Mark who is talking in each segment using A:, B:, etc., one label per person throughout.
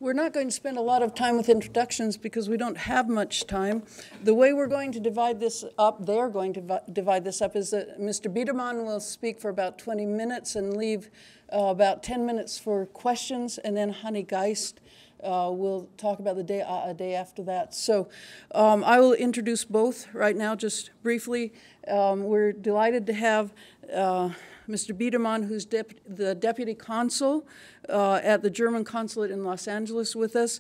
A: We're not going to spend a lot of time with introductions because we don't have much time. The way we're going to divide this up, they're going to divide this up, is that Mr. Biedermann will speak for about 20 minutes and leave about 10 minutes for questions, and then Hanni Geist will talk about the day after that. So I will introduce both right now just briefly. We're delighted to have Mr. Biedermann, who's the Deputy Consul at the German Consulate in Los Angeles with us.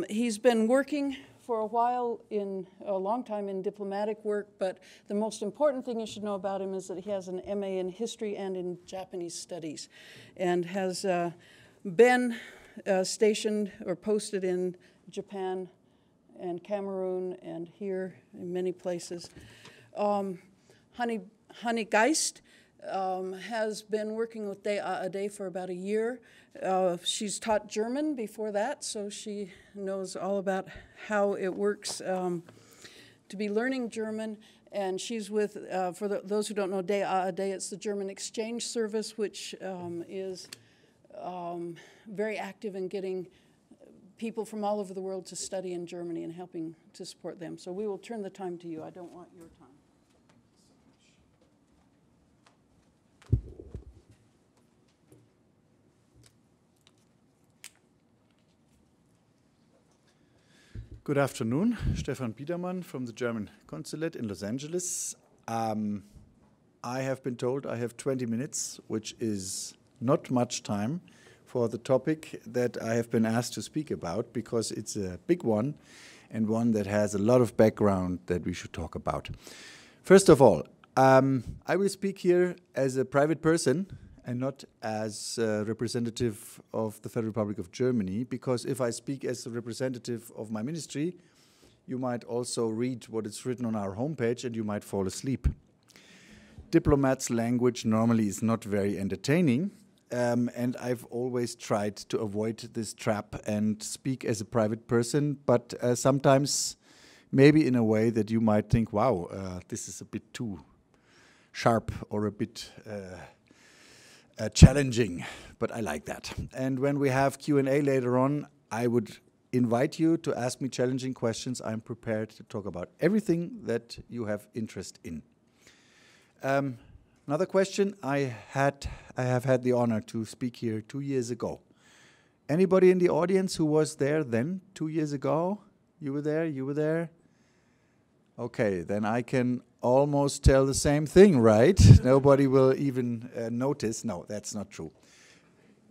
A: He's been working for a long time in diplomatic work, but the most important thing you should know about him is that he has an MA in history and in Japanese studies, and has been stationed or posted in Japan and Cameroon and here in many places. Hanni Geist has been working with Day for about a year. She's taught German before that, so she knows all about how it works to be learning German. And she's with, for those who don't know, Day, it's the German exchange service, which is very active in getting people from all over the world to study in Germany and helping to support them. So we will turn the time to you. I don't want your time.
B: Good afternoon, Stefan Biedermann from the German Consulate in Los Angeles. I have been told I have 20 minutes, which is not much time for the topic that I have been asked to speak about, because it's a big one and one that has a lot of background that we should talk about. First of all, I will speak here as a private person and not as a representative of the Federal Republic of Germany, because if I speak as a representative of my ministry, you might also read what is written on our homepage and you might fall asleep. Diplomats' language normally is not very entertaining, and I've always tried to avoid this trap and speak as a private person, but sometimes maybe in a way that you might think, wow, this is a bit too sharp or a bit challenging, but I like that. And when we have Q&A later on, I would invite you to ask me challenging questions. I'm prepared to talk about everything that you have interest in. Another question, I have had the honor to speak here 2 years ago. Anybody in the audience who was there then, 2 years ago? You were there? You were there? Okay, then I can almost tell the same thing, right? Nobody will even notice. No, that's not true.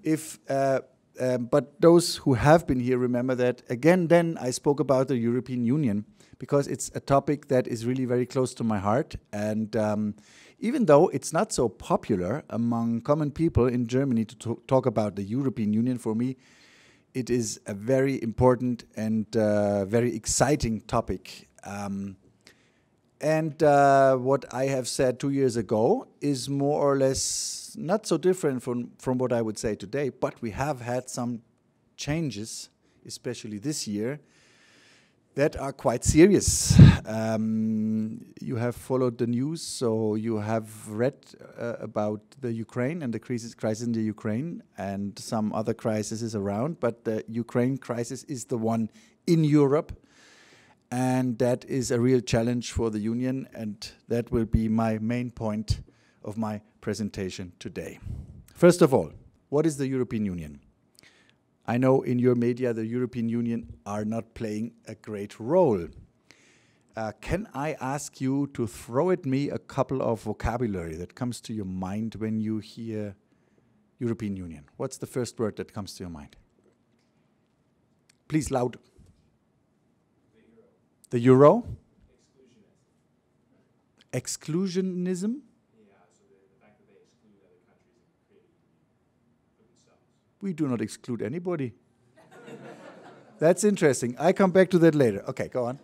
B: But those who have been here remember that, again, then I spoke about the European Union, because it's a topic that is really very close to my heart. And even though it's not so popular among common people in Germany to talk about the European Union, for me, it is a very important and very exciting topic. And what I have said 2 years ago is more or less not so different from what I would say today, but we have had some changes, especially this year, that are quite serious. You have followed the news, so you have read about the Ukraine and the crisis in the Ukraine and some other crises around, but the Ukraine crisis is the one in Europe. And that is a real challenge for the Union, and that will be my main point of my presentation today. First of all, what is the European Union? I know in your media the European Union are not playing a great role. Can I ask you to throw at me a couple of vocabulary that comes to your mind when you hear European Union? What's the first word that comes to your mind? Please, loud. The euro? Exclusionism. Exclusionism?
C: Yeah, so the fact that they exclude other countries and create a union for themselves.
B: We do not exclude anybody. That's interesting. I come back to that later. Okay, go on.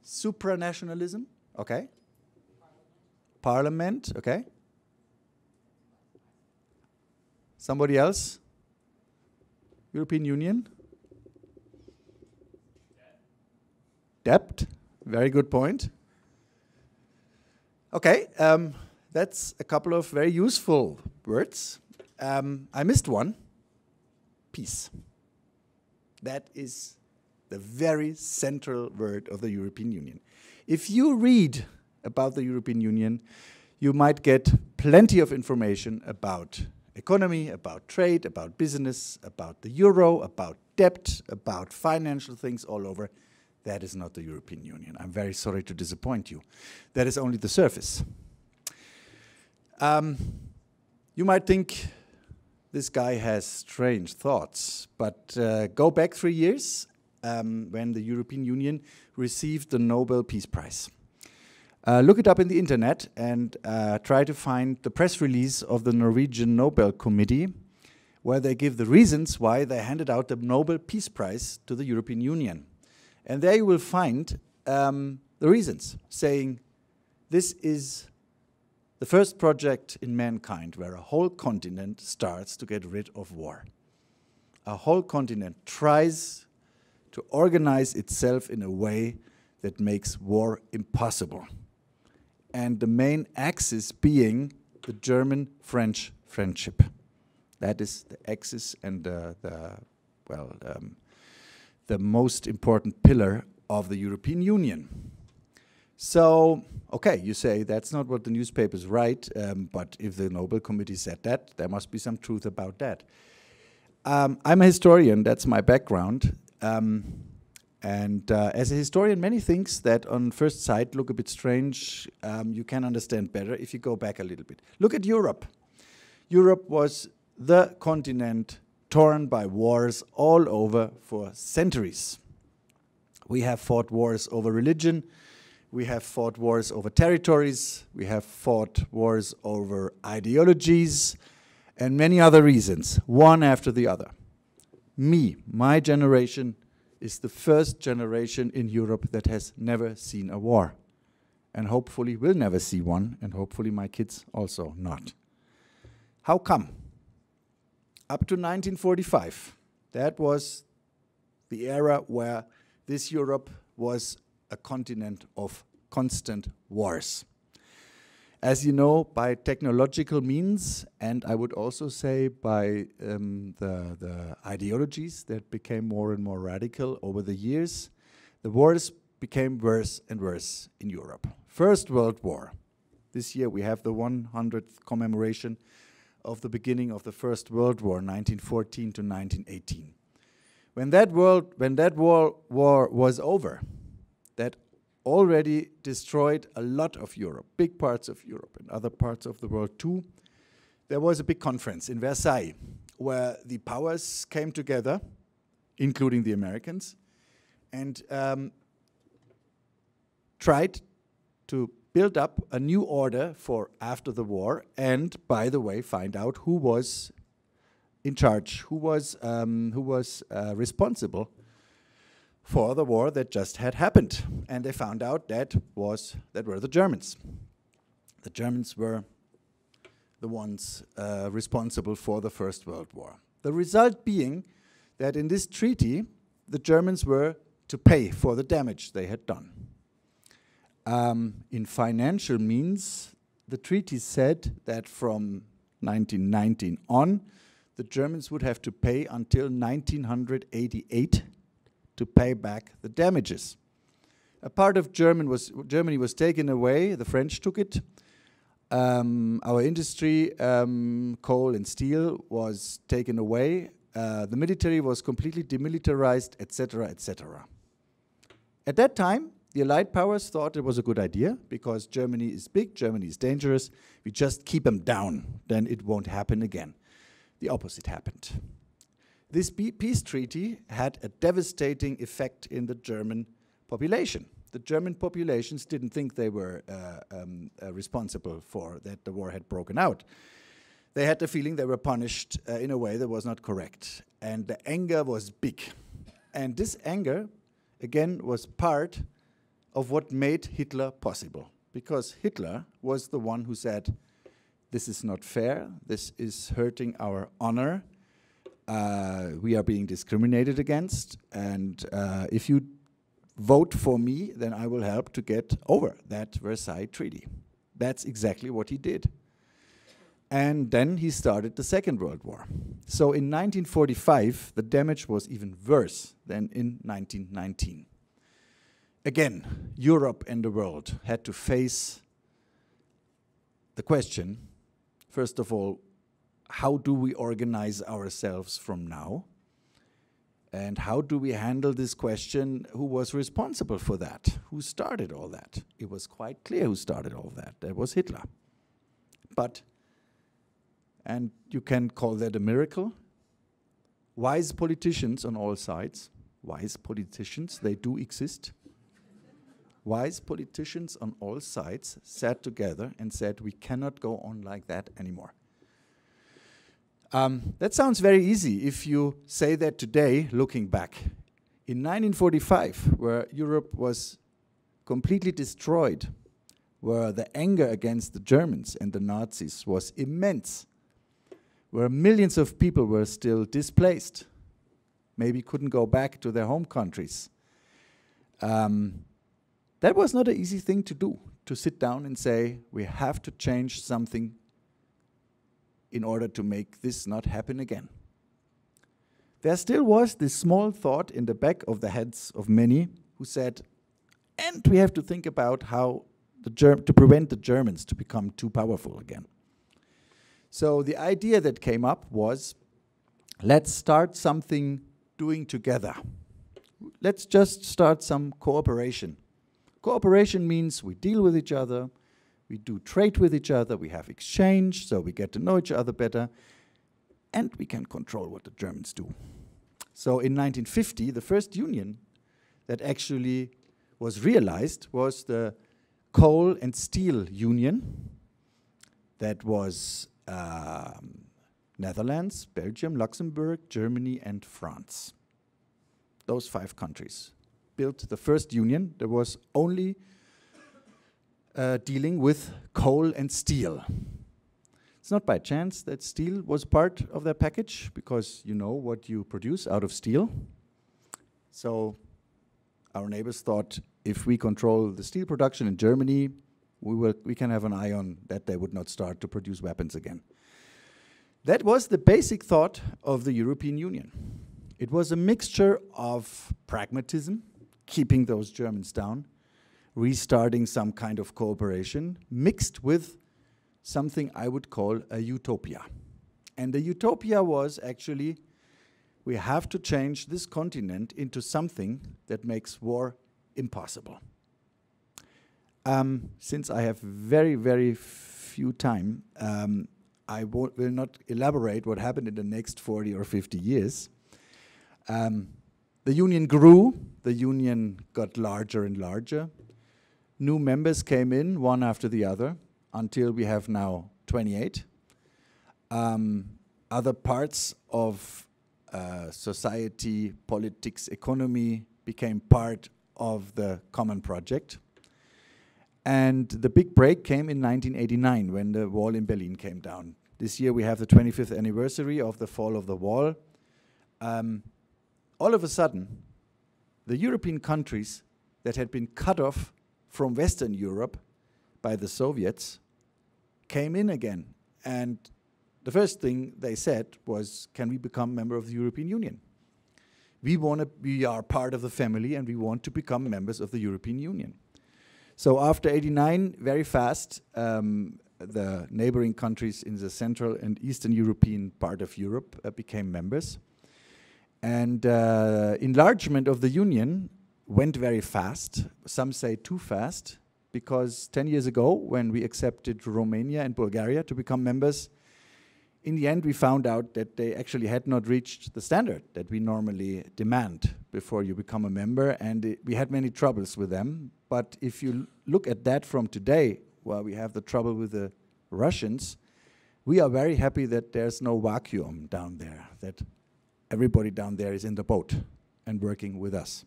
B: Supranationalism? Okay. Parliament? Okay. Somebody else? European Union? Debt, very good point. Okay, that's a couple of very useful words. I missed one. peace. That is the very central word of the European Union. If you read about the European Union, you might get plenty of information about economy, about trade, about business, about the euro, about debt, about financial things all over. That is not the European Union. I'm very sorry to disappoint you. That is only the surface. You might think this guy has strange thoughts, but go back 3 years when the European Union received the Nobel Peace Prize. Look it up in the internet and try to find the press release of the Norwegian Nobel Committee, where they give the reasons why they handed out the Nobel Peace Prize to the European Union. And there you will find the reasons, saying this is the first project in mankind where a whole continent starts to get rid of war. A whole continent tries to organize itself in a way that makes war impossible. And the main axis being the German-French friendship. That is the axis and the most important pillar of the European Union. So, okay, you say that's not what the newspapers write, but if the Nobel Committee said that, there must be some truth about that. I'm a historian, that's my background. As a historian, many things that on first sight look a bit strange, you can understand better if you go back a little bit. Look at Europe. Europe was the continent torn by wars all over for centuries. We have fought wars over religion, we have fought wars over territories, we have fought wars over ideologies, and many other reasons, one after the other. My generation, is the first generation in Europe that has never seen a war, and hopefully will never see one, and hopefully my kids also not. How come? Up to 1945, that was the era where this Europe was a continent of constant wars. As you know, by technological means, and I would also say by the ideologies that became more and more radical over the years, the wars became worse and worse in Europe. First World War. This year we have the 100th commemoration of the beginning of the First World War, 1914 to 1918. When that war was over, that already destroyed a lot of Europe, big parts of Europe and other parts of the world too. There was a big conference in Versailles where the powers came together, including the Americans, and tried to build up a new order for after the war, and by the way, find out who was in charge, who was responsible for the war that just had happened. And they found out that were the Germans. The Germans were the ones responsible for the First World War. The result being that in this treaty, the Germans were to pay for the damage they had done. In financial means, the treaty said that from 1919 on, the Germans would have to pay until 1988 to pay back the damages. A part of Germany was taken away, the French took it. Our industry, coal and steel, was taken away. The military was completely demilitarized, etc., etc. At that time, the Allied powers thought it was a good idea because Germany is big, Germany is dangerous. We just keep them down, then it won't happen again. The opposite happened. This peace treaty had a devastating effect in the German population. The German populations didn't think they were responsible for that the war had broken out. They had the feeling they were punished in a way that was not correct. And the anger was big. And this anger, again, was part of what made Hitler possible. Because Hitler was the one who said, this is not fair, this is hurting our honor, we are being discriminated against, and if you vote for me, then I will help to get over that Versailles Treaty. That's exactly what he did. And then he started the Second World War. So in 1945, the damage was even worse than in 1919. Again, Europe and the world had to face the question, first of all, how do we organize ourselves from now? And how do we handle this question, who was responsible for that? Who started all that? It was quite clear who started all that. That was Hitler. But, and you can call that a miracle, wise politicians on all sides, wise politicians, they do exist. Wise politicians on all sides sat together and said, we cannot go on like that anymore. That sounds very easy if you say that today, looking back. In 1945, where Europe was completely destroyed, where the anger against the Germans and the Nazis was immense, where millions of people were still displaced, maybe couldn't go back to their home countries. That was not an easy thing to do, to sit down and say, we have to change something in order to make this not happen again. There still was this small thought in the back of the heads of many who said, and we have to think about how to prevent the Germans to become too powerful again. So the idea that came up was, let's start something doing together. Let's just start some cooperation. Cooperation means we deal with each other, we do trade with each other, we have exchange, so we get to know each other better, and we can control what the Germans do. So in 1950, the first union that actually was realized was the Coal and Steel Union. That was Netherlands, Belgium, Luxembourg, Germany, and France. Those 5 countries built the first union. There was only dealing with coal and steel. It's not by chance that steel was part of that package, because you know what you produce out of steel. So our neighbors thought, if we control the steel production in Germany, we can have an eye on that they would not start to produce weapons again. That was the basic thought of the European Union. It was a mixture of pragmatism, keeping those Germans down, restarting some kind of cooperation, mixed with something I would call a utopia. And the utopia was actually, we have to change this continent into something that makes war impossible. Since I have very, very few time, I will not elaborate what happened in the next 40 or 50 years. The union grew, the union got larger and larger. New members came in, one after the other, until we have now 28. Other parts of society, politics, economy became part of the common project. And the big break came in 1989, when the wall in Berlin came down. This year we have the 25th anniversary of the fall of the wall. All of a sudden, the European countries that had been cut off from Western Europe by the Soviets came in again. And the first thing they said was, can we become member of the European Union? We are part of the family, and we want to become members of the European Union. So after '89, very fast, the neighboring countries in the Central and Eastern European part of Europe became members. And enlargement of the Union went very fast. Some say too fast, because 10 years ago, when we accepted Romania and Bulgaria to become members, in the end we found out that they actually had not reached the standard that we normally demand before you become a member, and we had many troubles with them. But if you look at that from today, well, we have the trouble with the Russians, we are very happy that there's no vacuum down there, that everybody down there is in the boat and working with us.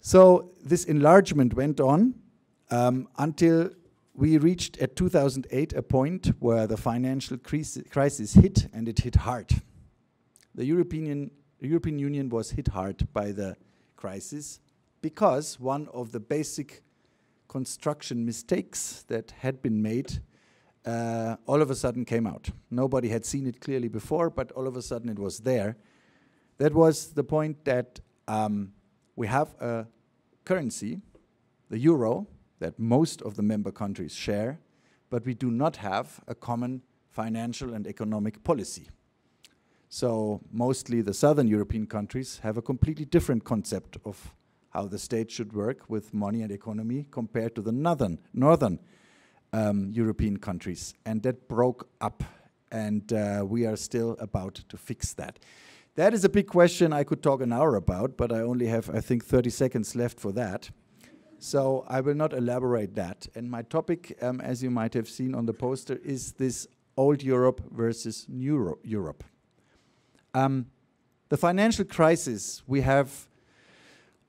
B: So this enlargement went on until we reached at 2008 a point where the financial crisis hit, and it hit hard. The European Union was hit hard by the crisis, because one of the basic construction mistakes that had been made all of a sudden came out. Nobody had seen it clearly before, but all of a sudden it was there. That was the point that we have a currency, the euro, that most of the member countries share, but we do not have a common financial and economic policy. So mostly the southern European countries have a completely different concept of how the state should work with money and economy compared to the northern European countries. And that broke up, and we are still about to fix that. That is a big question I could talk an hour about, but I only have, I think, 30 seconds left for that. So I will not elaborate that. And my topic, as you might have seen on the poster, is this old Europe versus new Europe. The financial crisis we have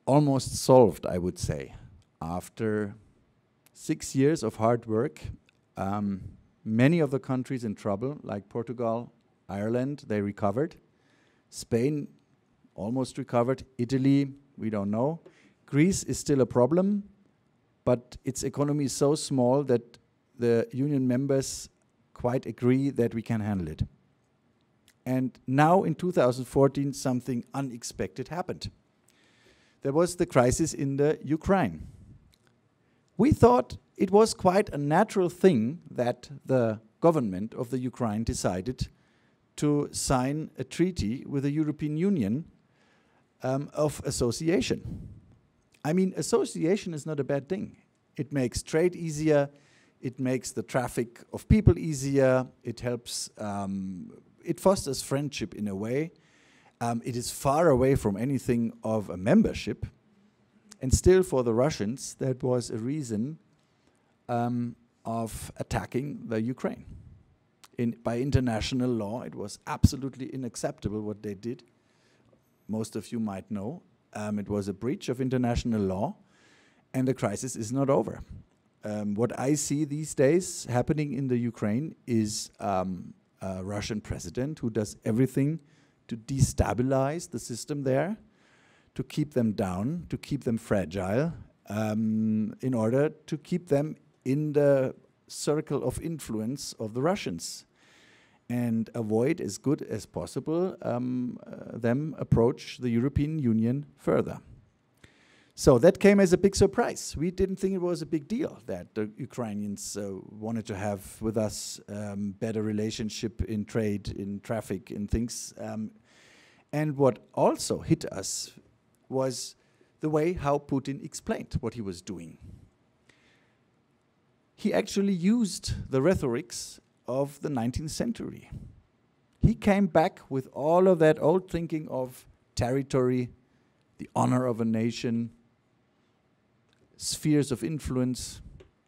B: almost solved, I would say. After 6 years of hard work, many of the countries in trouble, like Portugal, Ireland, they recovered. Spain almost recovered. Italy, we don't know. Greece is still a problem, but its economy is so small that the union members quite agree that we can handle it. And now in 2014, something unexpected happened. There was the crisis in the Ukraine. We thought it was quite a natural thing that the government of the Ukraine decided to sign a treaty with the European Union of association. I mean, association is not a bad thing. It makes trade easier, it makes the traffic of people easier, it helps, it fosters friendship in a way. It is far away from anything of a membership. And still for the Russians, that was a reason of attacking the Ukraine. By international law, it was absolutely unacceptable what they did. Most of you might know. It was a breach of international law, and the crisis is not over. What I see these days happening in the Ukraine is a Russian president who does everything to destabilize the system there, to keep them down, to keep them fragile, in order to keep them in the circle of influence of the Russians and avoid as good as possible them approach the European Union further. So that came as a big surprise. We didn't think it was a big deal that the Ukrainians wanted to have with us better relationship in trade, in traffic, in things. And what also hit us was the way how Putin explained what he was doing. He actually used the rhetorics of the 19th century. He came back with all of that old thinking of territory, the honor of a nation, spheres of influence,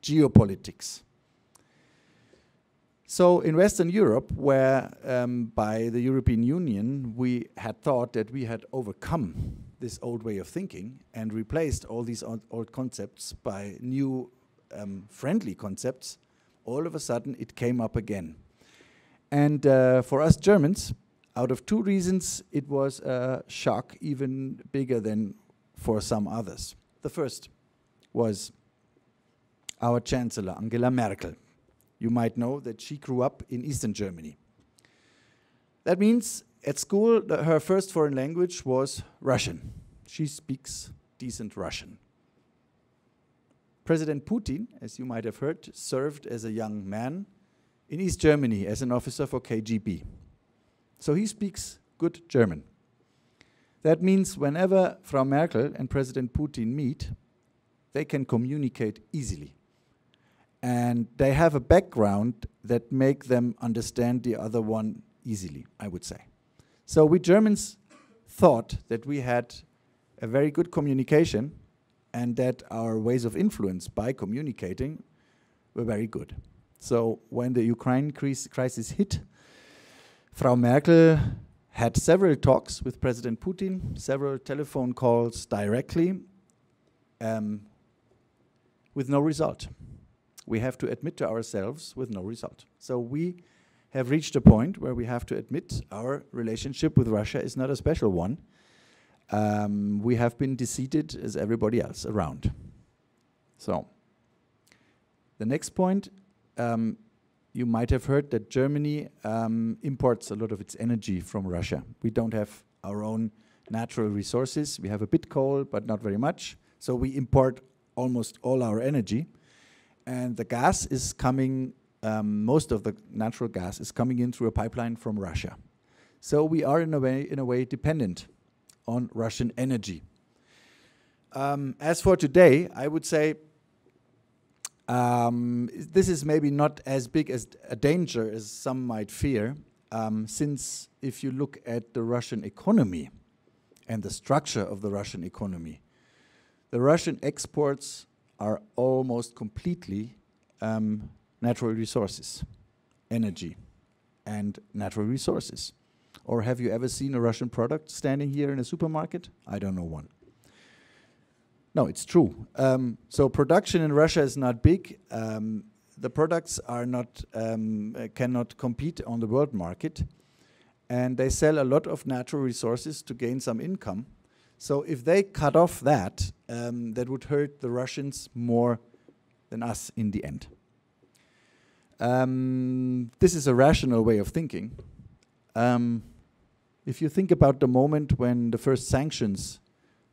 B: geopolitics. So in Western Europe, where by the European Union we had thought that we had overcome this old way of thinking and replaced all these old concepts by new friendly concepts, all of a sudden it came up again. And for us Germans, out of two reasons, it was a shock even bigger than for some others. The first was our Chancellor, Angela Merkel. You might know that she grew up in Eastern Germany. That means at school, her first foreign language was Russian. She speaks decent Russian. President Putin, as you might have heard, served as a young man in East Germany as an officer for KGB. So he speaks good German. That means whenever Frau Merkel and President Putin meet, they can communicate easily. And they have a background that make them understand the other one easily, I would say. So we Germans thought that we had a very good communication and that our ways of influence by communicating were very good. So when the Ukraine crisis hit, Frau Merkel had several talks with President Putin, several telephone calls directly, with no result. We have to admit to ourselves with no result. So we have reached a point where we have to admit our relationship with Russia is not a special one. We have been defeated as everybody else around. So the next point, you might have heard that Germany imports a lot of its energy from Russia. We don't have our own natural resources. We have a bit coal, but not very much. So we import almost all our energy. And the gas is coming, most of the natural gas is coming in through a pipeline from Russia. So we are in a way dependent on Russian energy. As for today, I would say this is maybe not as big as a danger as some might fear, since if you look at the Russian economy and the structure of the Russian economy, the Russian exports are almost completely natural resources, energy and natural resources. Or have you ever seen a Russian product standing here in a supermarket? I don't know one. No, it's true. So production in Russia is not big. The products are not cannot compete on the world market, and they sell a lot of natural resources to gain some income. So if they cut off that, that would hurt the Russians more than us in the end. This is a rational way of thinking. If you think about the moment when the first sanctions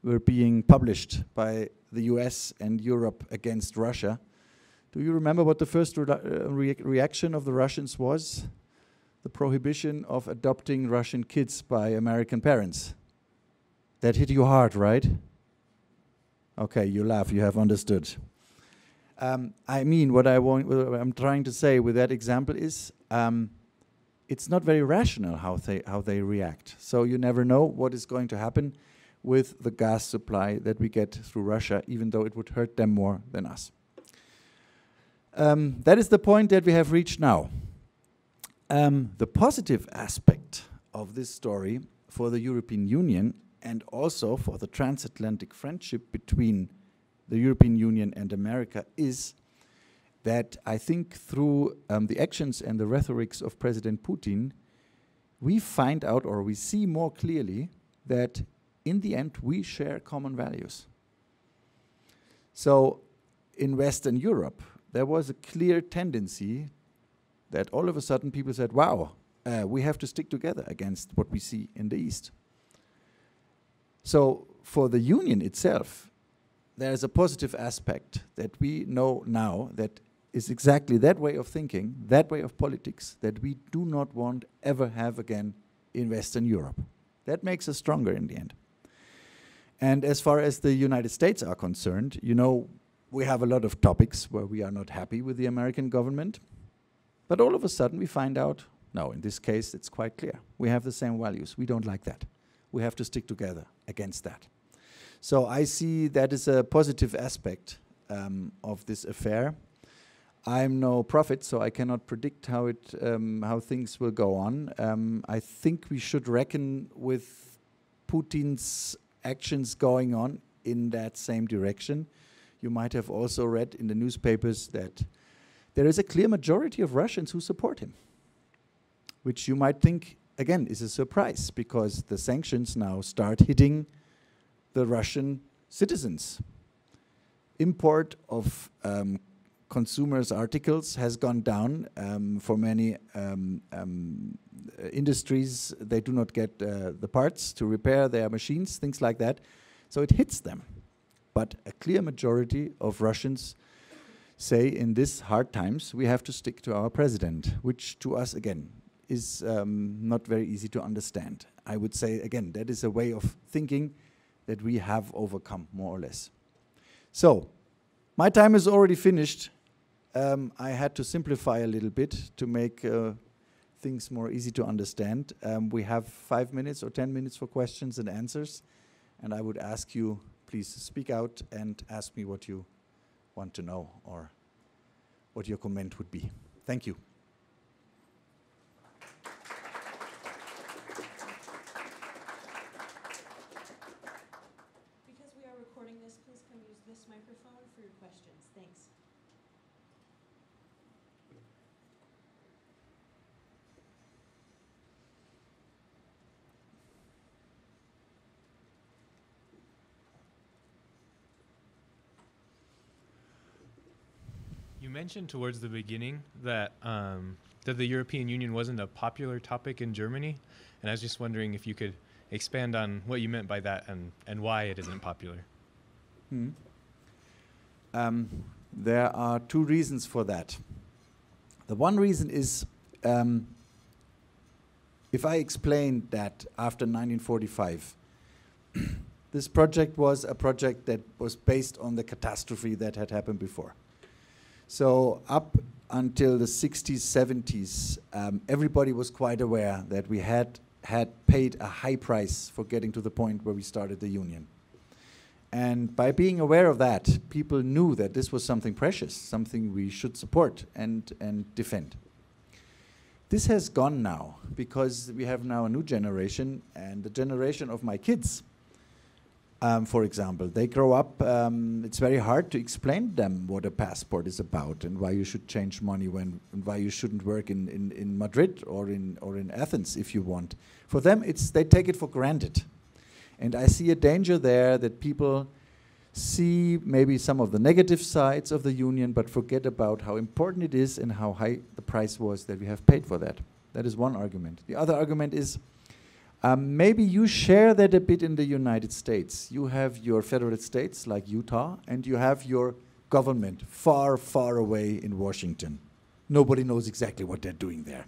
B: were being published by the US and Europe against Russia, do you remember what the first reaction of the Russians was? The prohibition of adopting Russian kids by American parents. That hit you hard, right? Okay, you laugh, you have understood. I mean, what I'm trying to say with that example is, it's not very rational how they react. So you never know what is going to happen with the gas supply that we get through Russia, even though it would hurt them more than us. That is the point that we have reached now. The positive aspect of this story for the European Union and also for the transatlantic friendship between the European Union and America is that I think through the actions and the rhetorics of President Putin, we find out, or we see more clearly, that in the end we share common values. So in Western Europe, there was a clear tendency that all of a sudden people said, wow, we have to stick together against what we see in the East. So for the Union itself, there is a positive aspect that we know now that is exactly that way of thinking, that way of politics, that we do not want ever have again in Western Europe. That makes us stronger in the end. And as far as the United States are concerned, you know, we have a lot of topics where we are not happy with the American government, but all of a sudden we find out, no, in this case it's quite clear. We have the same values. We don't like that. We have to stick together against that. So I see that as a positive aspect of this affair. I'm no prophet, so I cannot predict how things will go on. I think we should reckon with Putin's actions going on in that same direction. You might have also read in the newspapers that there is a clear majority of Russians who support him, which you might think, again, is a surprise, because the sanctions now start hitting the Russian citizens. Import of consumers' articles has gone down for many industries. They do not get the parts to repair their machines, things like that. So it hits them. But a clear majority of Russians say in these hard times we have to stick to our president, which to us, again, is not very easy to understand. I would say, again, that is a way of thinking that we have overcome, more or less. So, my time is already finished. I had to simplify a little bit to make things more easy to understand. We have 5 minutes or 10 minutes for questions and answers, and I would ask you, please speak out and ask me what you want to know or what your comment would be. Thank you.
D: Because we are recording this, please come use this microphone for your questions. Thanks.
C: You
E: mentioned towards the beginning that that the European Union wasn't a popular topic in Germany, and I was just wondering if you could expand on what you meant by that and why it isn't popular.
B: There are two reasons for that. The one reason is if I explain that after 1945, this project was a project that was based on the catastrophe that had happened before. So up until the 60s, 70s, everybody was quite aware that we had paid a high price for getting to the point where we started the Union. And by being aware of that, people knew that this was something precious, something we should support and defend. This has gone now, because we have now a new generation, and the generation of my kids, for example, they grow up, it's very hard to explain to them what a passport is about and why you should change money and why you shouldn't work in Madrid or in Athens if you want. For them, they take it for granted. And I see a danger there that people see maybe some of the negative sides of the Union, but forget about how important it is and how high the price was that we have paid for that. That is one argument. The other argument is maybe you share that a bit in the United States. You have your federal states like Utah, and you have your government far, far away in Washington. Nobody knows exactly what they're doing there.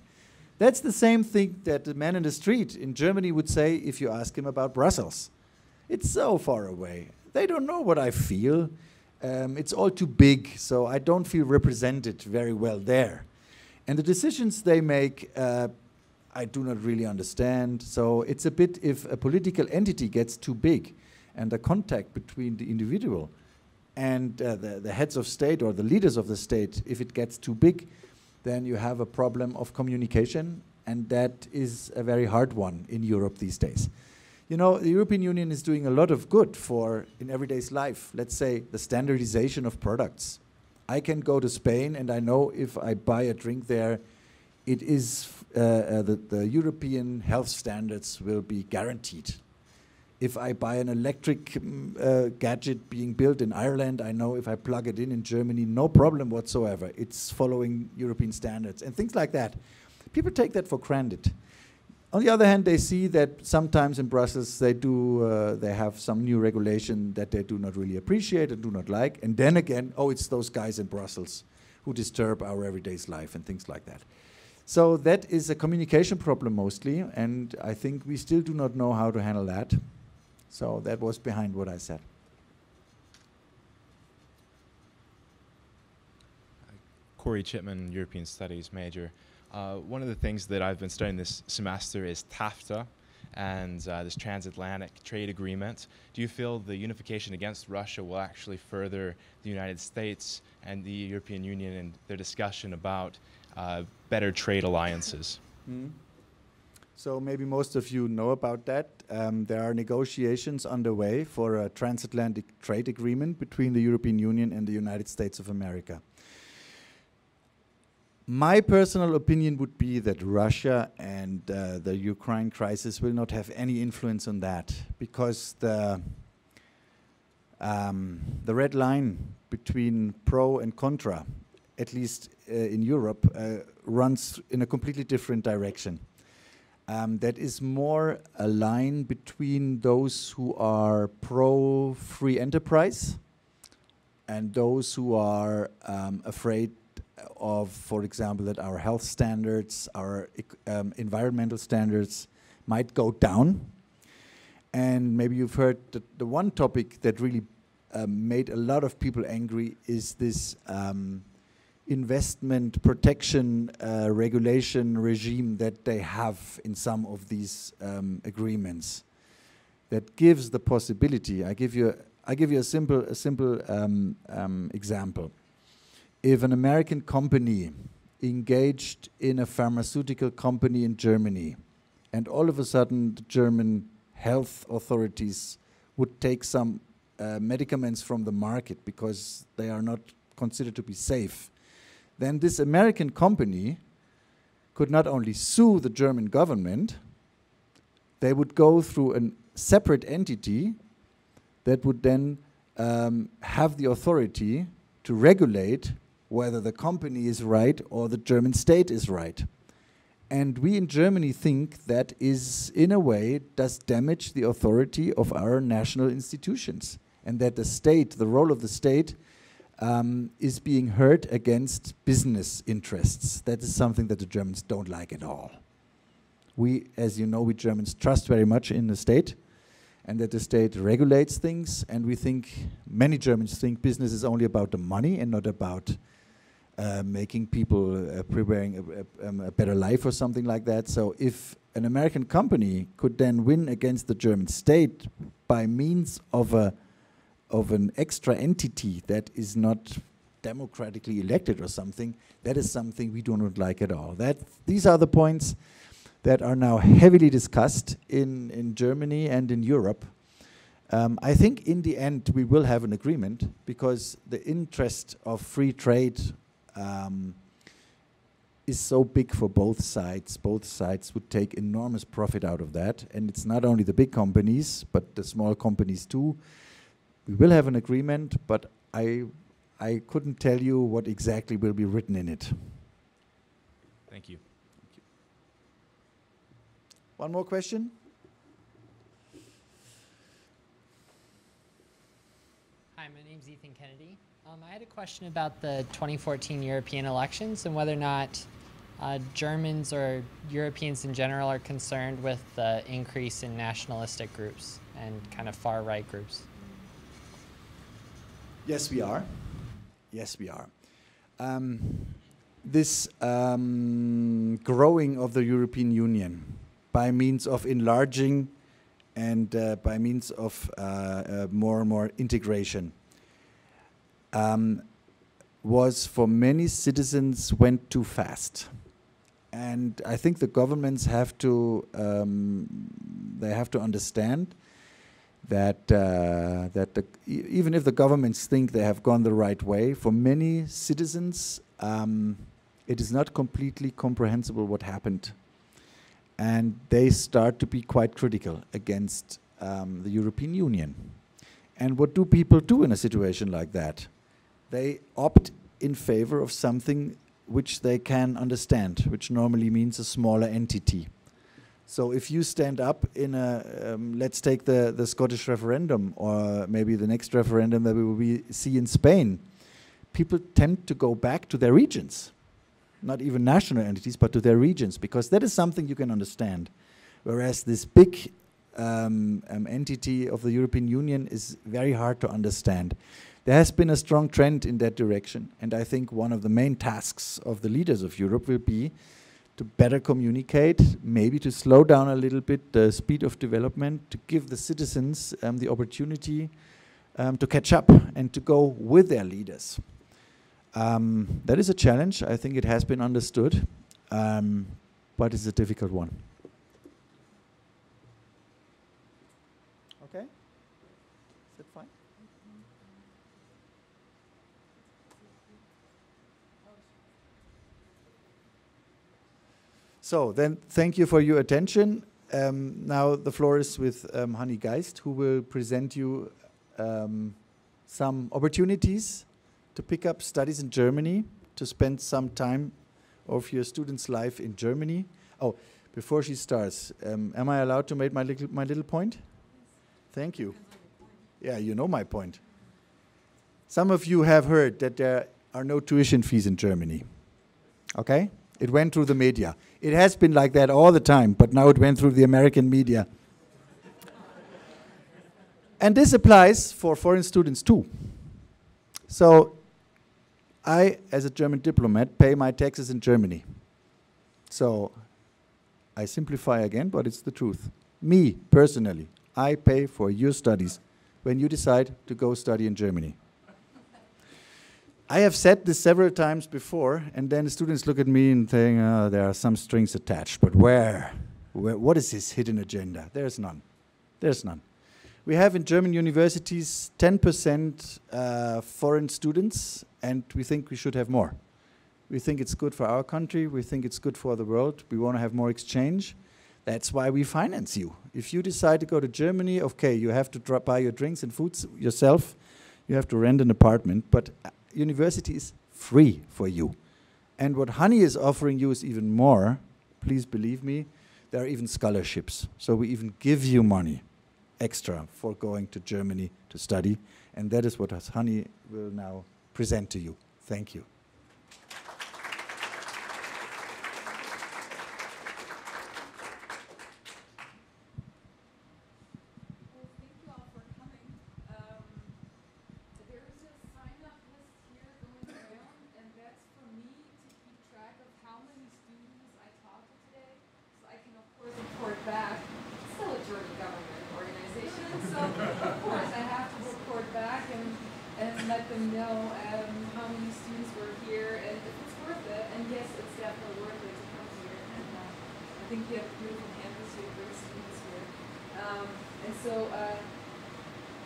B: That's the same thing that the man in the street in Germany would say if you ask him about Brussels. It's so far away. They don't know what I feel. It's all too big, so I don't feel represented very well there. And the decisions they make, I do not really understand. So it's a bit, if a political entity gets too big and the contact between the individual and the heads of state or the leaders of the state, if it gets too big, then you have a problem of communication, and that is a very hard one in Europe these days. You know, the European Union is doing a lot of good in everyday's life. Let's say the standardization of products. I can go to Spain and I know if I buy a drink there, it is the European health standards will be guaranteed. If I buy an electric gadget being built in Ireland, I know if I plug it in Germany, no problem whatsoever. It's following European standards and things like that. People take that for granted. On the other hand, they see that sometimes in Brussels they have some new regulation that they do not really appreciate and do not like. And then again, oh, it's those guys in Brussels who disturb our everyday's life and things like that. So that is a communication problem mostly, and I think we still do not know how to handle that. So that was behind what I said.
F: Corey Chipman, European Studies major. One of the things that I've been studying this semester is TAFTA and this transatlantic trade agreement. Do you feel the unification against Russia will actually further the United States and the European Union in their discussion about better trade alliances?
B: So maybe most of you know about that. There are negotiations underway for a transatlantic trade agreement between the European Union and the United States of America. My personal opinion would be that Russia and the Ukraine crisis will not have any influence on that, because the red line between pro and contra, at least in Europe, runs in a completely different direction. That is more a line between those who are pro-free enterprise and those who are afraid of, for example, that our health standards, our environmental standards might go down. And maybe you've heard that the one topic that really made a lot of people angry is this investment protection regulation regime that they have in some of these agreements that gives the possibility. I give you a simple example. If an American company engaged in a pharmaceutical company in Germany, and all of a sudden the German health authorities would take some medicaments from the market because they are not considered to be safe, then this American company could not only sue the German government, they would go through a separate entity that would then have the authority to regulate whether the company is right or the German state is right. And we in Germany think that is, in a way, does damage the authority of our national institutions, and that the state, the role of the state, is being hurt against business interests. That is something that the Germans don't like at all. We, as you know, we Germans trust very much in the state, and that the state regulates things, and we think, many Germans think business is only about the money and not about making people preparing a better life or something like that. So if an American company could then win against the German state by means of an extra entity that is not democratically elected or something, that is something we do not like at all. These are the points that are now heavily discussed in Germany and in Europe. I think in the end we will have an agreement, because the interest of free trade is so big for both sides. Both sides would take enormous profit out of that, and it's not only the big companies, but the small companies too. We will have an agreement, but I couldn't tell you what exactly will be written in it.
F: Thank you.
B: One more question?
G: Hi, my name's Ethan Kennedy. I had a question about the 2014 European elections and whether or not Germans or Europeans in general are concerned with the increase in nationalistic groups and kind of far-right groups.
B: Yes, we are. Yes, we are. This growing of the European Union by means of enlarging and by means of more and more integration was, for many citizens, went too fast. And I think the governments have to they have to understand that even if the governments think they have gone the right way, for many citizens it is not completely comprehensible what happened, and they start to be quite critical against the European Union. And what do people do in a situation like that? They opt in favor of something which they can understand, which normally means a smaller entity. So if you stand up in a, let's take the Scottish referendum, or maybe the next referendum that we will see in Spain, people tend to go back to their regions, not even national entities, but to their regions, because that is something you can understand. Whereas this big entity of the European Union is very hard to understand. There has been a strong trend in that direction, and I think one of the main tasks of the leaders of Europe will be to better communicate, maybe to slow down a little bit the speed of development, to give the citizens the opportunity to catch up and to go with their leaders. That is a challenge. I think it has been understood, but it's a difficult one. Okay? Is that fine? So then, thank you for your attention. Now the floor is with Hanni Geist, who will present you some opportunities to pick up studies in Germany, to spend some time of your student's life in Germany. Oh, before she starts, am I allowed to make my little point? Thank you. Yeah, you know my point. Some of you have heard that there are no tuition fees in Germany. Okay? It went through the media. It has been like that all the time, but now it went through the American media. And this applies for foreign students too. So I, as a German diplomat, pay my taxes in Germany. So I simplify again, but it's the truth. Me, personally, I pay for your studies when you decide to go study in Germany. I have said this several times before, and then the students look at me and think, oh, there are some strings attached, but where? What is this hidden agenda? There's none. There's none. We have in German universities 10% foreign students, and we think we should have more. We think it's good for our country. We think it's good for the world. We want to have more exchange. That's why we finance you. If you decide to go to Germany, okay, you have to buy your drinks and foods yourself. You have to rent an apartment, but university is free for you. And what Honey is offering you is even more. Please believe me, there are even scholarships. So we even give you money extra for going to Germany to study. And that is what Honey will now present to you. Thank you.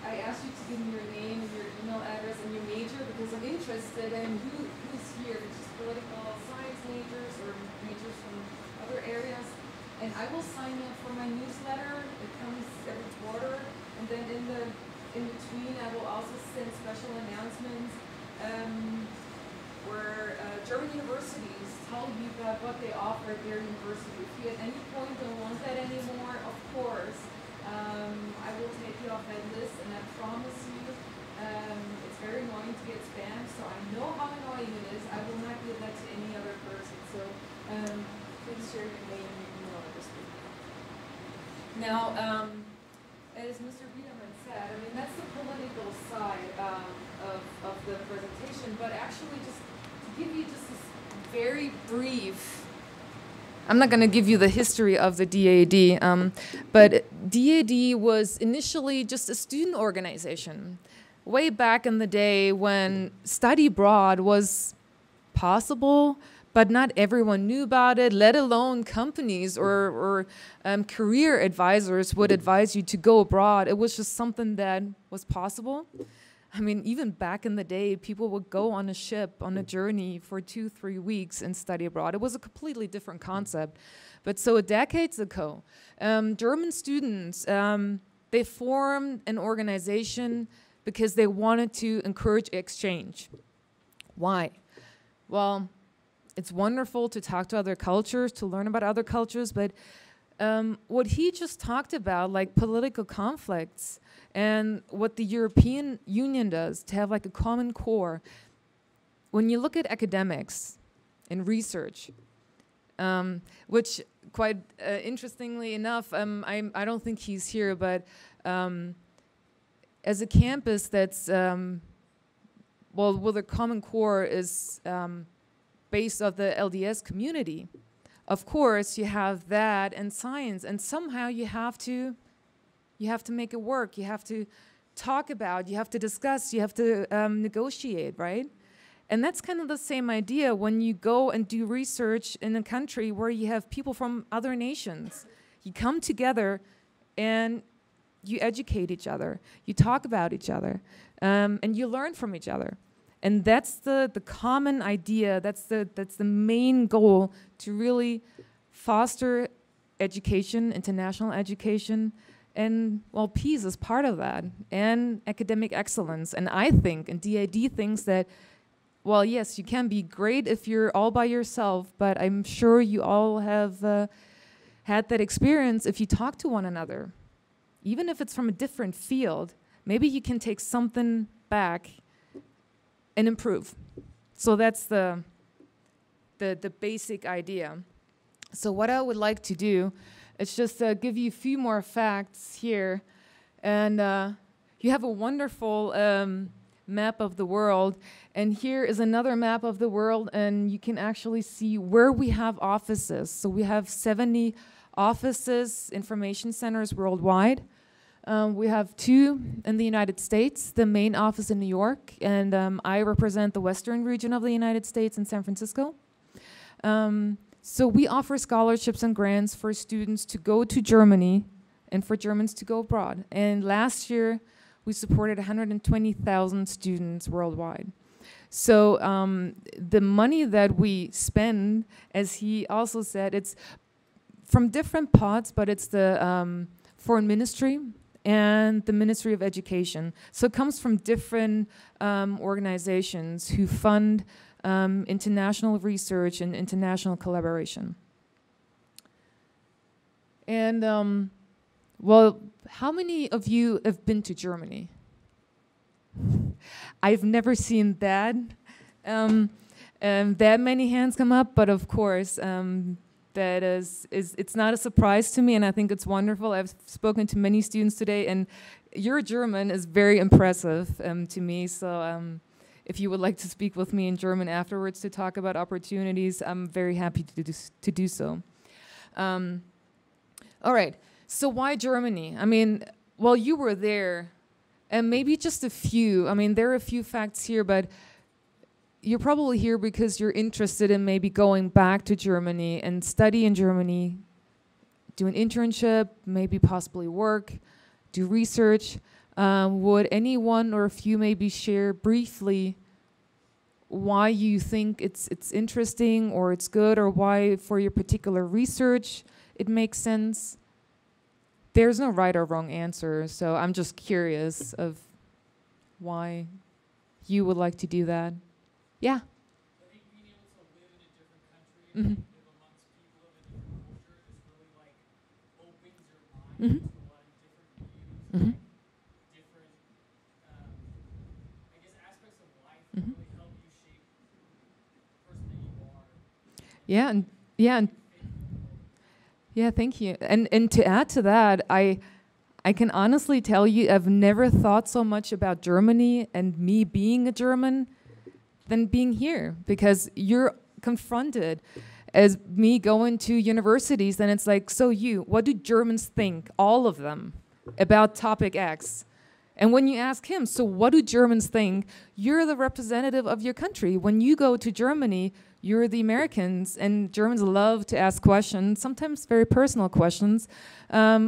H: I asked you to give me your name and your email address and your major because I'm interested in who's here, just political science majors or majors from other areas. And I will sign up for my newsletter. It comes every quarter. And then in between, I will also send special announcements where German universities tell you about what they offer at their university. If you at any point don't want that anymore, of course, I will take you off that list, and I promise you, it's very annoying to get spammed, so I know how annoying it is. I will not give that to any other person, so please share your name and your email address with me. Now, as Mr. Biedermann said, I mean, that's the political side of the presentation, but actually just to give you just this very brief, I'm not going to give you the history of the DAD, but DAD was initially just a student organization way back in the day when study abroad was possible, but not everyone knew about it, let alone companies or career advisors would advise you to go abroad. It was just something that was possible. I mean, even back in the day, people would go on a ship on a journey for 2-3 weeks and study abroad. It was a completely different concept. But so decades ago, German students, they formed an organization because they wanted to encourage exchange. Why? Well, it's wonderful to talk to other cultures, to learn about other cultures, but what he just talked about, like political conflicts, and what the European Union does to have like a common core. When you look at academics and research, which quite interestingly enough, I don't think he's here, but as a campus that's, well, the common core is based on the LDS community. Of course, you have that and science, and somehow you have to make it work. You have to talk about, you have to discuss, you have to negotiate, right? And that's kind of the same idea when you go and do research in a country where you have people from other nations. You come together and you educate each other, you talk about each other, and you learn from each other. And that's the common idea, that's the main goal, to really foster education, international education, and, well, peace is part of that, and academic excellence. And I think, and DAD thinks that, well, yes, you can be great if you're all by yourself, but I'm sure you all have had that experience if you talk to one another. Even if it's from a different field, maybe you can take something back and improve. So that's the basic idea. So what I would like to do is just give you a few more facts here. And you have a wonderful map of the world. And here is another map of the world, and you can actually see where we have offices. So we have 70 offices, information centers worldwide. We have 2 in the United States, the main office in New York, and I represent the western region of the United States in San Francisco. So we offer scholarships and grants for students to go to Germany and for Germans to go abroad. And last year, we supported 120,000 students worldwide. So the money that we spend, as he also said, it's from different pots, but it's the Foreign Ministry and the Ministry of Education. So it comes from different organizations who fund international research and international collaboration. And well, how many of you have been to Germany? I've never seen that. That many hands come up, but of course, that it's not a surprise to me, and I think it's wonderful. I've spoken to many students today, and your German is very impressive to me. So if you would like to speak with me in German afterwards to talk about opportunities, I'm very happy to do so. All right, so why Germany? I mean, well, you were there, and maybe just a few. I mean, there are a few facts here, but you're probably here because you're interested in maybe going back to Germany and study in Germany, do an internship, maybe possibly work, do research. Would anyone or a few maybe share briefly why you think it's interesting or it's good, or why for your particular research it makes sense? There's no right or wrong answer, so I'm just curious of why you would like to do that. Yeah.
I: I think being able to live in a different country and live amongst people of a different culture is really like opens your mind to a lot of different views, different, I guess, aspects of life that really help you shape the person that you are.
H: Yeah, thank you. And to add to that, I can honestly tell you I've never thought so much about Germany and me being a German than being here, because you're confronted as me going to universities, and it's like, so what do Germans think, all of them, about topic X? And when you ask him, so what do Germans think, you're the representative of your country. When you go to Germany, you're the Americans, and Germans love to ask questions, sometimes very personal questions,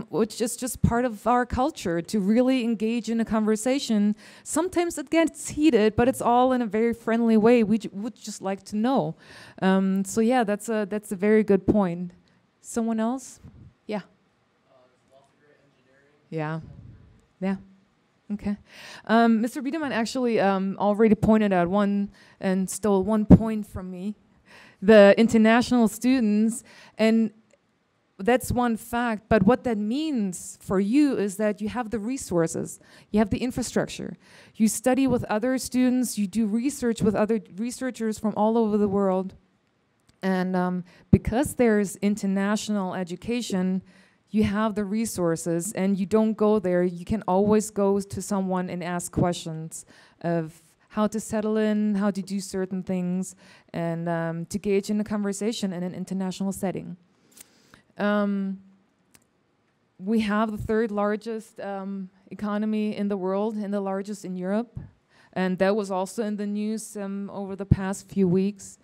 H: which is just part of our culture, to really engage in a conversation. Sometimes it gets heated, but it's all in a very friendly way. We would just like to know. So yeah, that's a very good point. Someone else? Yeah. Yeah. Yeah. Okay. Mr. Biedermann actually already pointed out one and stole 1 point from me. The international students, and that's one fact, but what that means for you is that you have the resources, you have the infrastructure, you study with other students, you do research with other researchers from all over the world, and because there's international education, you have the resources, and you don't go there, you can always go to someone and ask questions of how to settle in, how to do certain things, and to engage in a conversation in an international setting. We have the third largest economy in the world and the largest in Europe, and that was also in the news over the past few weeks.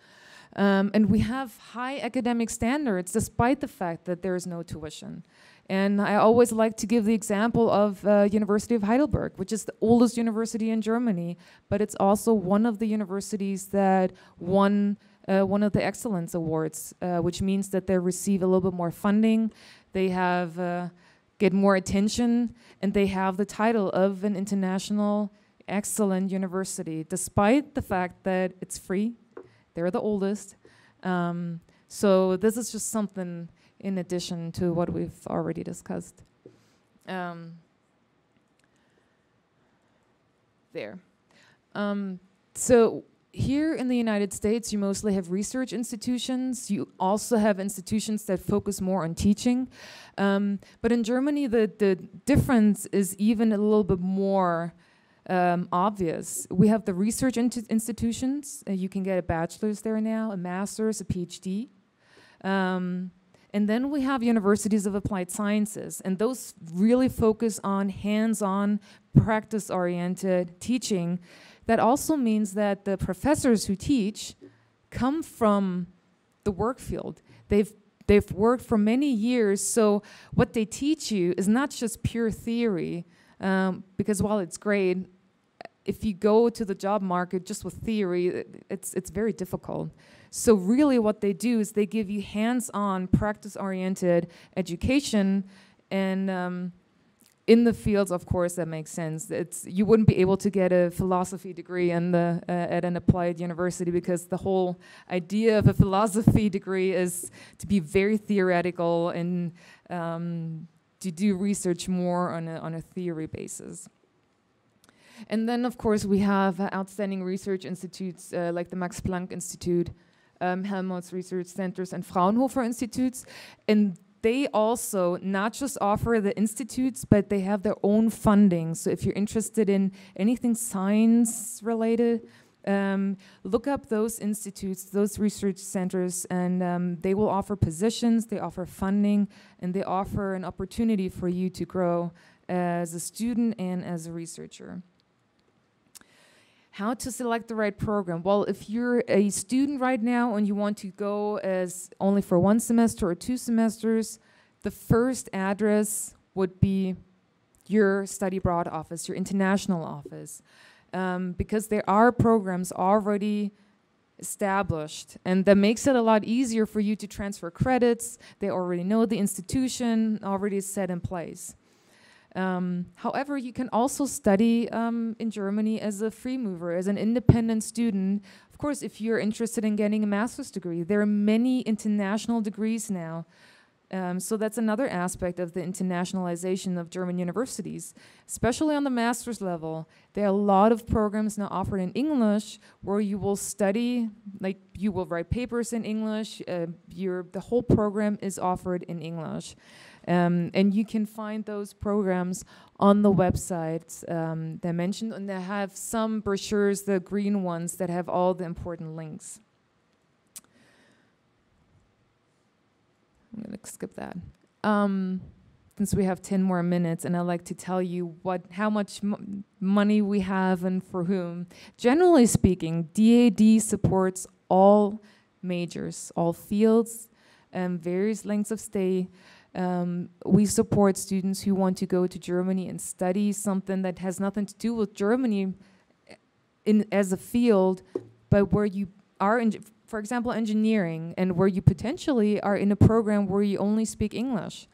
H: And we have high academic standards despite the fact that there is no tuition. And I always like to give the example of University of Heidelberg, which is the oldest university in Germany, but it's also one of the universities that won one of the Excellence Awards, which means that they receive a little bit more funding, they have get more attention, and they have the title of an international excellent university, despite the fact that it's free. They're the oldest. So this is just something in addition to what we've already discussed. There. So here in the United States, you mostly have research institutions. You also have institutions that focus more on teaching. But in Germany, the difference is even a little bit more obvious. We have the research institutions. You can get a bachelor's there now, a master's, a PhD. And then we have universities of applied sciences, and those really focus on hands-on, practice-oriented teaching. That also means that the professors who teach come from the work field. They've worked for many years, so what they teach you is not just pure theory, because while it's great, if you go to the job market just with theory, it's very difficult. So really what they do is they give you hands-on, practice-oriented education, and in the fields, of course, that makes sense. You wouldn't be able to get a philosophy degree at an applied university, because the whole idea of a philosophy degree is to be very theoretical and to do research more on a theory basis. And then, of course, we have outstanding research institutes like the Max Planck Institute, Helmholtz Research Centers, and Fraunhofer Institutes. And they also not just offer the institutes, but they have their own funding. So if you're interested in anything science related, look up those institutes, those research centers, and they will offer positions, they offer funding, and they offer an opportunity for you to grow as a student and as a researcher. How to select the right program? Well, if you're a student right now and you want to go as only for 1 semester or 2 semesters, the first address would be your study abroad office, your international office, because there are programs already established, and that makes it a lot easier for you to transfer credits. They already know the institution, already is set in place. However, you can also study in Germany as a free mover, as an independent student. Of course, if you're interested in getting a master's degree, there are many international degrees now. So that's another aspect of the internationalization of German universities, especially on the master's level. There are a lot of programs now offered in English where you will study, like you will write papers in English. The whole program is offered in English. And you can find those programs on the websites that I mentioned, and they have some brochures, the green ones, that have all the important links. I'm going to skip that. Since we have 10 more minutes, and I'd like to tell you how much money we have and for whom. Generally speaking, DAD supports all majors, all fields, various lengths of stay. We support students who want to go to Germany and study something that has nothing to do with Germany as a field, but where you are, for example, engineering, and where you potentially are in a program where you only speak English.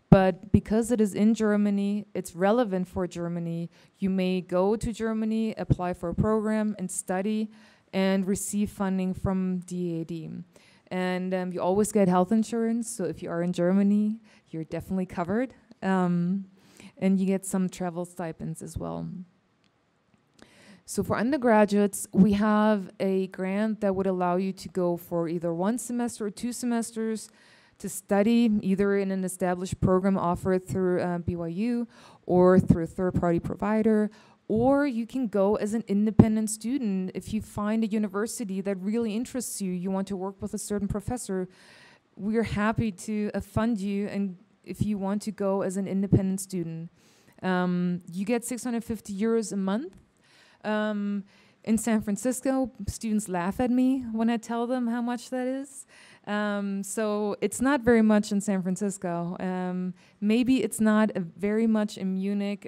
H: But because it is in Germany, it's relevant for Germany, you may go to Germany, apply for a program, and study, and receive funding from DAD. And you always get health insurance, so if you are in Germany, you're definitely covered. And you get some travel stipends as well. So for undergraduates, we have a grant that would allow you to go for either 1 semester or 2 semesters to study, either in an established program offered through BYU or through a third-party provider, or you can go as an independent student. If you find a university that really interests you, you want to work with a certain professor, we're happy to fund you, and if you want to go as an independent student. You get 650 euros a month. In San Francisco, students laugh at me when I tell them how much that is. So it's not very much in San Francisco. Maybe it's not very much in Munich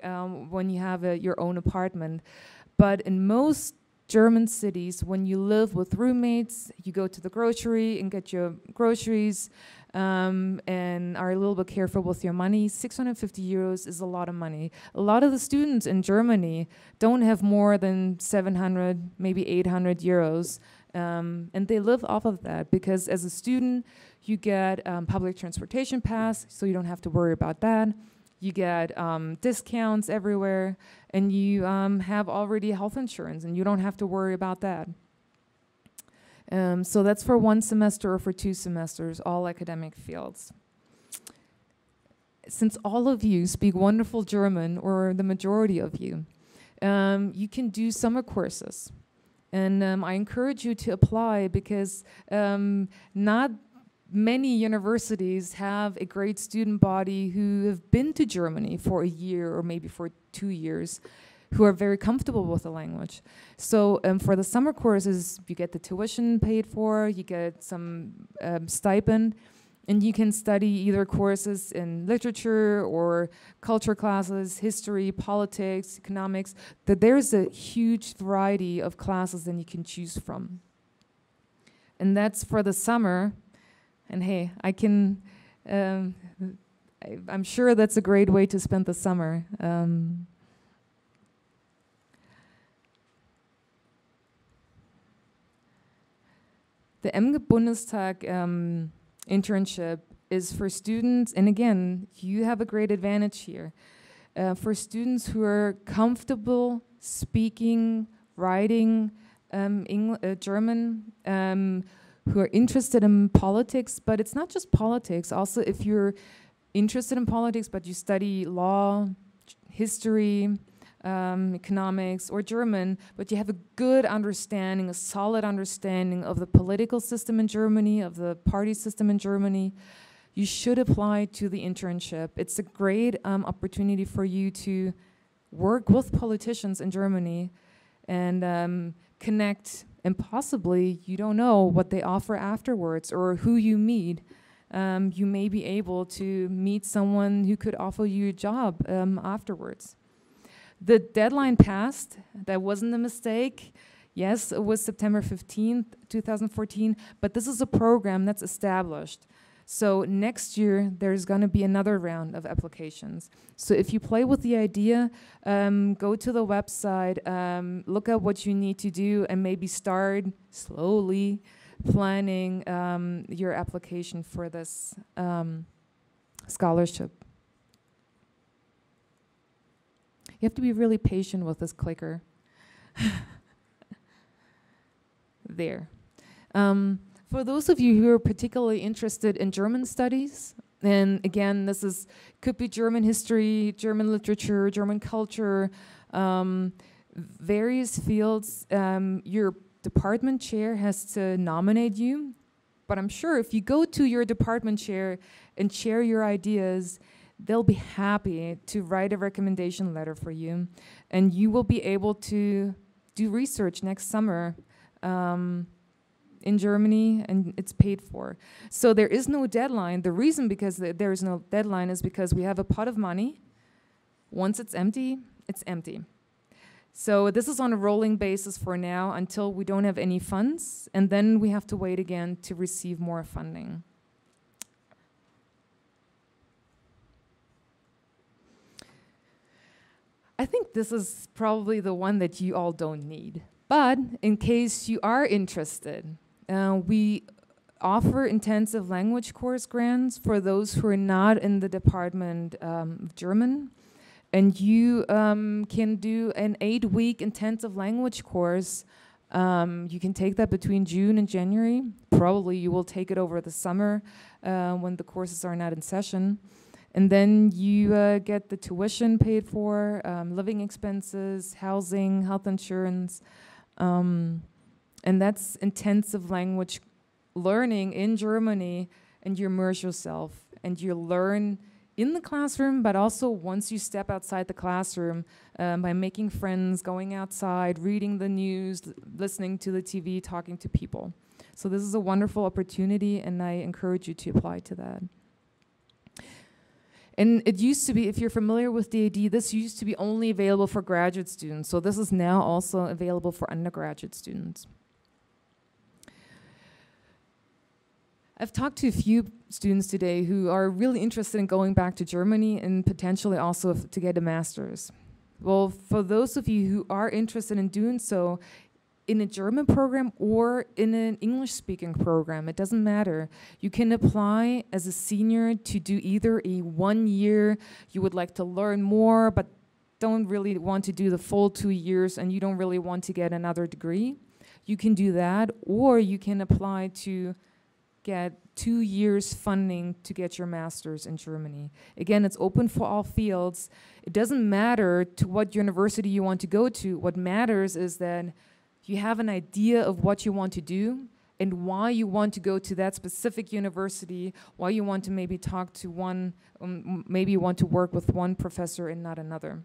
H: when you have your own apartment. But in most German cities, when you live with roommates, you go to the grocery and get your groceries and are a little bit careful with your money. 650 euros is a lot of money. A lot of the students in Germany don't have more than 700, maybe 800 euros. And they live off of that because as a student, you get public transportation pass, so you don't have to worry about that. You get discounts everywhere, and you have already health insurance, and you don't have to worry about that. So that's for 1 semester or for 2 semesters, all academic fields. Since all of you speak wonderful German, or the majority of you, you can do summer courses. And I encourage you to apply because not many universities have a great student body who have been to Germany for a year or maybe for 2 years, who are very comfortable with the language. So for the summer courses, you get the tuition paid for, you get some stipend, and you can study either courses in literature or culture classes, history, politics, economics. There's a huge variety of classes that you can choose from. And that's for the summer. And hey, I can I'm sure that's a great way to spend the summer. The Bundestag internship is for students, and again, you have a great advantage here, for students who are comfortable speaking, writing German, who are interested in politics, but it's not just politics. Also, if you're interested in politics, but you study law, history, economics, or German, but you have a good understanding, a solid understanding of the political system in Germany, of the party system in Germany, you should apply to the internship. It's a great opportunity for you to work with politicians in Germany and connect, and possibly, you don't know what they offer afterwards or who you meet. You may be able to meet someone who could offer you a job afterwards. The deadline passed. That wasn't a mistake. Yes, it was September 15th, 2014, but this is a program that's established. So next year, there's going to be another round of applications. So if you play with the idea, go to the website, look at what you need to do, and maybe start slowly planning your application for this scholarship. You have to be really patient with this clicker. There. For those of you who are particularly interested in German studies, and again, this could be German history, German literature, German culture, various fields, your department chair has to nominate you. But I'm sure if you go to your department chair and share your ideas, they'll be happy to write a recommendation letter for you, and you will be able to do research next summer in Germany, and it's paid for. So there is no deadline. The reason because there is no deadline is because we have a pot of money. Once it's empty, it's empty. So this is on a rolling basis for now until we don't have any funds, and then we have to wait again to receive more funding. I think this is probably the one that you all don't need. But in case you are interested, we offer intensive language course grants for those who are not in the department of German. And you can do an 8-week intensive language course. You can take that between June and January. Probably you will take it over the summer when the courses are not in session. And then you get the tuition paid for, living expenses, housing, health insurance. And that's intensive language learning in Germany, and you immerse yourself and you learn in the classroom, but also once you step outside the classroom by making friends, going outside, reading the news, listening to the TV, talking to people. So this is a wonderful opportunity, and I encourage you to apply to that. And it used to be, if you're familiar with DAD, this used to be only available for graduate students. So this is now also available for undergraduate students. I've talked to a few students today who are really interested in going back to Germany and potentially also to get a master's. Well, for those of you who are interested in doing so, in a German program or in an English-speaking program, it doesn't matter. You can apply as a senior to do either a 1 year, you would like to learn more, but don't really want to do the full 2 years and you don't really want to get another degree. You can do that, or you can apply to get 2 years funding to get your master's in Germany. Again, it's open for all fields. It doesn't matter to what university you want to go to. What matters is that you have an idea of what you want to do and why you want to go to that specific university, why you want to maybe talk to one, maybe you want to work with one professor and not another.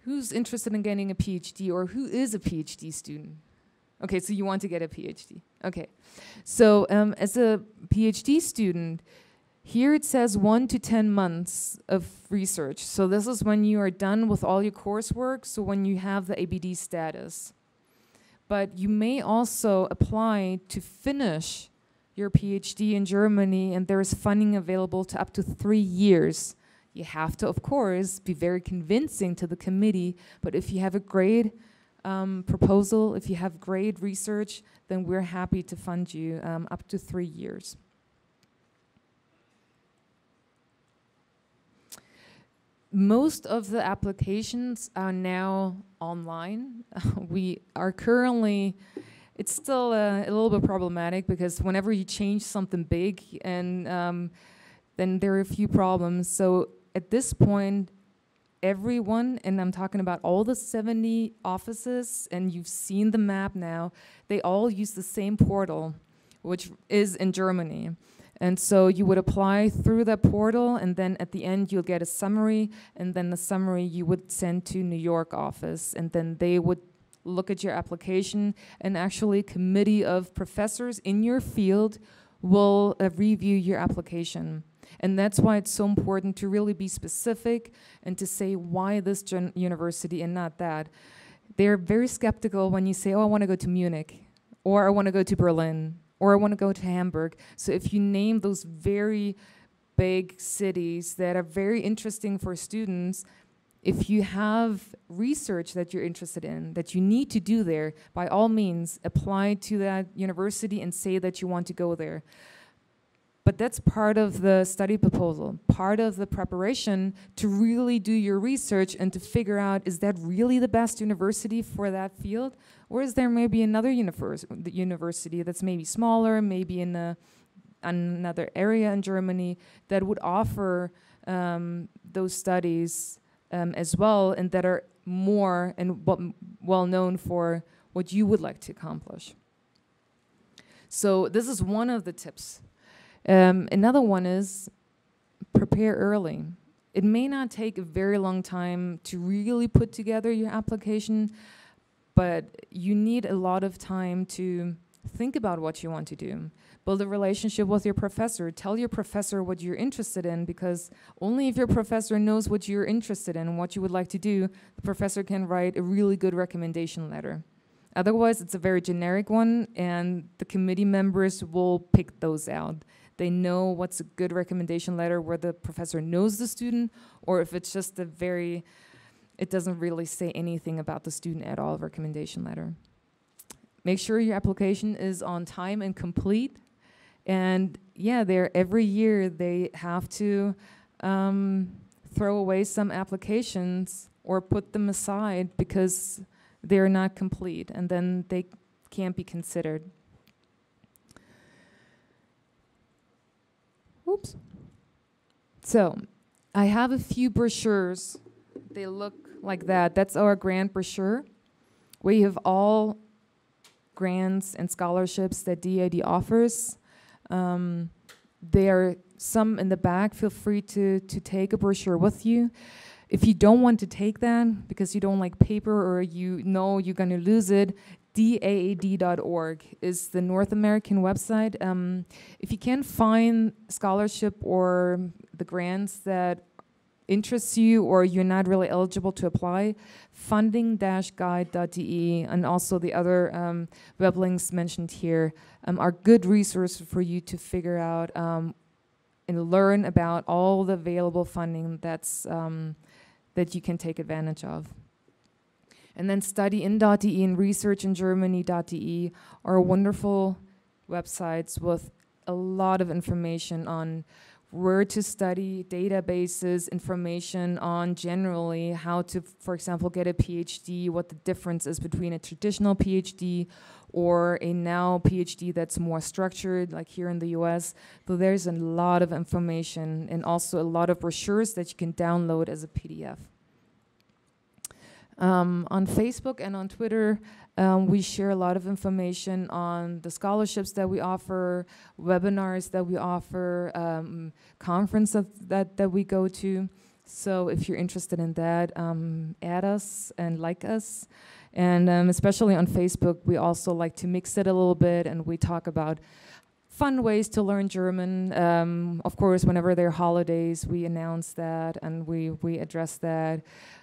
H: Who's interested in getting a PhD, or who is a PhD student? Okay, so you want to get a PhD. Okay, so as a PhD student, here it says 1 to 10 months of research. So this is when you are done with all your coursework, so when you have the ABD status. But you may also apply to finish your PhD in Germany and there is funding available to up to 3 years. You have to, of course, be very convincing to the committee, but if you have a great proposal, if you have great research, then we're happy to fund you up to 3 years. Most of the applications are now online. We are currently, it's still a little bit problematic because whenever you change something big and then there are a few problems. So at this point, everyone, and I'm talking about all the 70 offices, and you've seen the map now, they all use the same portal, which is in Germany. And so you would apply through that portal, and then at the end you'll get a summary, and then the summary you would send to New York office, and then they would look at your application, and actually a committee of professors in your field will review your application. And that's why it's so important to really be specific and to say why this university and not that. They're very skeptical when you say, oh, I want to go to Munich, or I want to go to Berlin, or I want to go to Hamburg. So if you name those very big cities that are very interesting for students, if you have research that you're interested in, that you need to do there, by all means, apply to that university and say that you want to go there. But that's part of the study proposal, part of the preparation to really do your research and to figure out, is that really the best university for that field? Or is there maybe another university that's maybe smaller, maybe in another area in Germany that would offer those studies as well, and that are more and well known for what you would like to accomplish. So this is one of the tips. Another one is prepare early. It may not take a very long time to really put together your application, but you need a lot of time to think about what you want to do. Build a relationship with your professor. Tell your professor what you're interested in, because only if your professor knows what you're interested in and what you would like to do, the professor can write a really good recommendation letter. Otherwise, it's a very generic one, and the committee members will pick those out. They know what's a good recommendation letter where the professor knows the student, or if it's just it doesn't really say anything about the student at all, recommendation letter. Make sure your application is on time and complete. And yeah, every year they have to throw away some applications or put them aside because they're not complete, and then they can't be considered. Oops. So I have a few brochures. They look like that. That's our grant brochure. We have all grants and scholarships that DID offers. There are some in the back. Feel free to take a brochure with you. If you don't want to take that because you don't like paper or you know you're going to lose it, daad.org is the North American website. If you can't find scholarship or the grants that interests you or you're not really eligible to apply, funding-guide.de and also the other web links mentioned here are good resources for you to figure out and learn about all the available funding that's that you can take advantage of. And then studyin.de and researchingermany.de are wonderful websites with a lot of information on where to study, databases, information on generally how to, for example, get a PhD, what the difference is between a traditional PhD or a now PhD that's more structured, like here in the US. So there's a lot of information and also a lot of brochures that you can download as a PDF. On Facebook and on Twitter, we share a lot of information on the scholarships that we offer, webinars that we offer, conferences that we go to. So if you're interested in that, add us and like us. And especially on Facebook, we also like to mix it a little bit, and we talk about fun ways to learn German. Of course, whenever there are holidays, we announce that and we address that.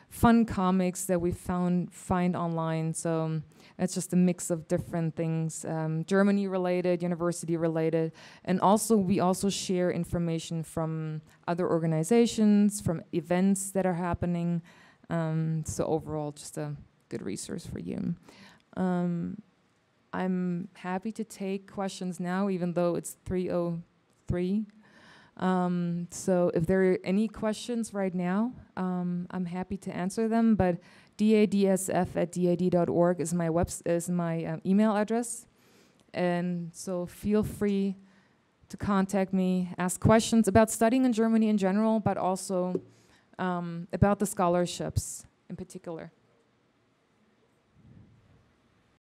H: Fun comics that we find online. So it's just a mix of different things, Germany related, university related, and also we also share information from other organizations, from events that are happening. So overall, just a good resource for you. I'm happy to take questions now, even though it's 3:03. So if there are any questions right now, I'm happy to answer them, but dadsf@dad.org is my email address. And so feel free to contact me, ask questions about studying in Germany in general, but also about the scholarships in particular.